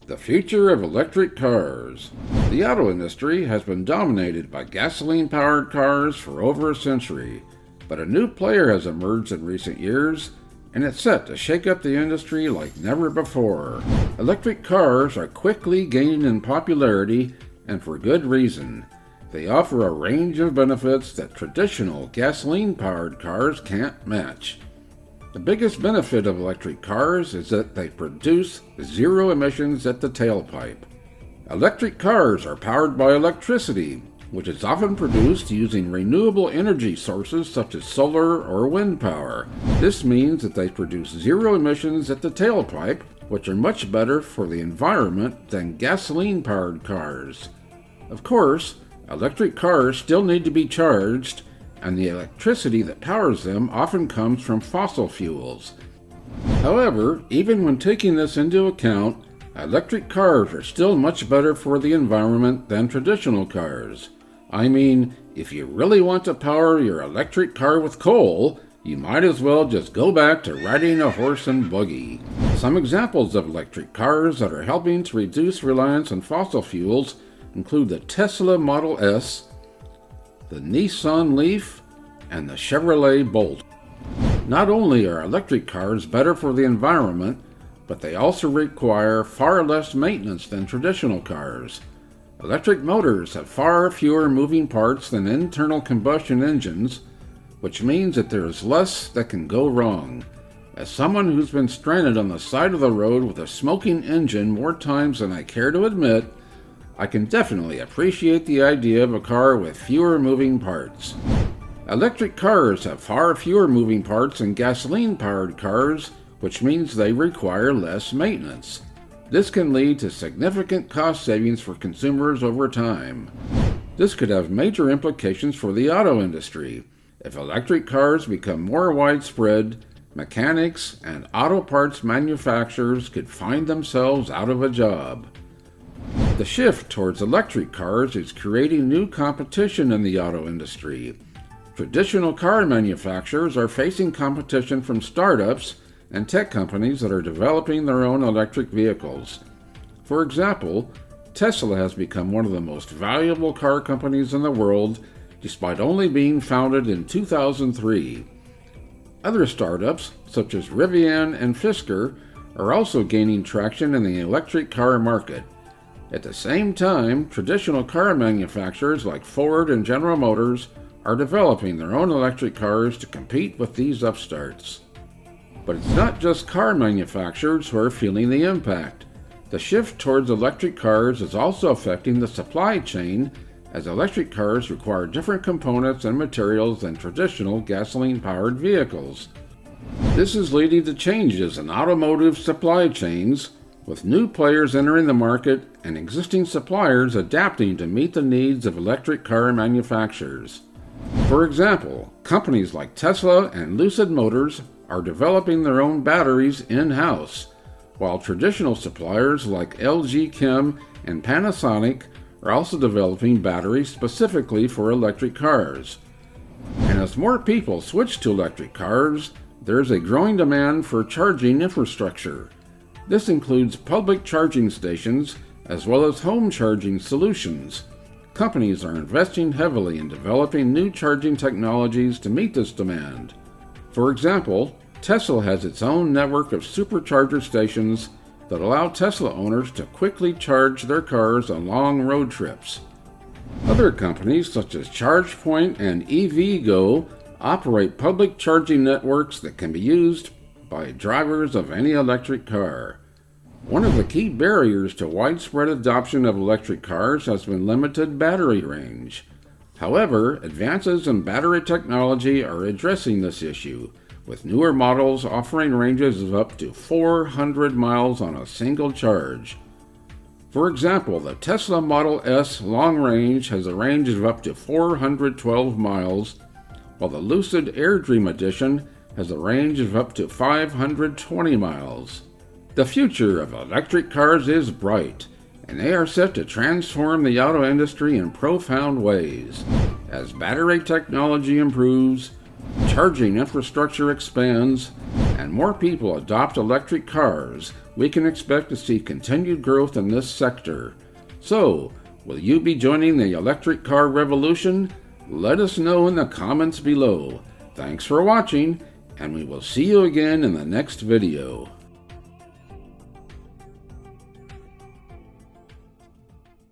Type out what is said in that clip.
The future of electric cars. The auto industry has been dominated by gasoline-powered cars for over a century, but a new player has emerged in recent years, and it's set to shake up the industry like never before. Electric cars are quickly gaining in popularity, and for good reason. They offer a range of benefits that traditional gasoline-powered cars can't match. The biggest benefit of electric cars is that they produce zero emissions at the tailpipe. Electric cars are powered by electricity, which is often produced using renewable energy sources such as solar or wind power. This means that they produce zero emissions at the tailpipe, which are much better for the environment than gasoline-powered cars. Of course, electric cars still need to be charged, and the electricity that powers them often comes from fossil fuels. However, even when taking this into account, electric cars are still much better for the environment than traditional cars. I mean, if you really want to power your electric car with coal, you might as well just go back to riding a horse and buggy. Some examples of electric cars that are helping to reduce reliance on fossil fuels include the Tesla Model S, the Nissan Leaf, and the Chevrolet Bolt. Not only are electric cars better for the environment, but they also require far less maintenance than traditional cars. Electric motors have far fewer moving parts than internal combustion engines, which means that there is less that can go wrong. As someone who's been stranded on the side of the road with a smoking engine more times than I care to admit, I can definitely appreciate the idea of a car with fewer moving parts. Electric cars have far fewer moving parts than gasoline-powered cars, which means they require less maintenance. This can lead to significant cost savings for consumers over time. This could have major implications for the auto industry. If electric cars become more widespread, mechanics and auto parts manufacturers could find themselves out of a job. The shift towards electric cars is creating new competition in the auto industry. Traditional car manufacturers are facing competition from startups and tech companies that are developing their own electric vehicles. For example, Tesla has become one of the most valuable car companies in the world, despite only being founded in 2003. Other startups, such as Rivian and Fisker, are also gaining traction in the electric car market. At the same time, traditional car manufacturers like Ford and General Motors are developing their own electric cars to compete with these upstarts. But it's not just car manufacturers who are feeling the impact. The shift towards electric cars is also affecting the supply chain, as electric cars require different components and materials than traditional gasoline-powered vehicles. This is leading to changes in automotive supply chains, with new players entering the market and existing suppliers adapting to meet the needs of electric car manufacturers. For example, companies like Tesla and Lucid Motors are developing their own batteries in-house, while traditional suppliers like LG Chem and Panasonic are also developing batteries specifically for electric cars. And as more people switch to electric cars, there's a growing demand for charging infrastructure. This includes public charging stations as well as home charging solutions. Companies are investing heavily in developing new charging technologies to meet this demand. For example, Tesla has its own network of supercharger stations that allow Tesla owners to quickly charge their cars on long road trips. Other companies such as ChargePoint and EVgo operate public charging networks that can be used by drivers of any electric car. One of the key barriers to widespread adoption of electric cars has been limited battery range. However, advances in battery technology are addressing this issue, with newer models offering ranges of up to 400 miles on a single charge. For example, the Tesla Model S long range has a range of up to 412 miles, while the Lucid AirDream Edition has a range of up to 520 miles. The future of electric cars is bright, and they are set to transform the auto industry in profound ways. As battery technology improves, charging infrastructure expands, and more people adopt electric cars, we can expect to see continued growth in this sector. So, will you be joining the electric car revolution? Let us know in the comments below. Thanks for watching, and we will see you again in the next video.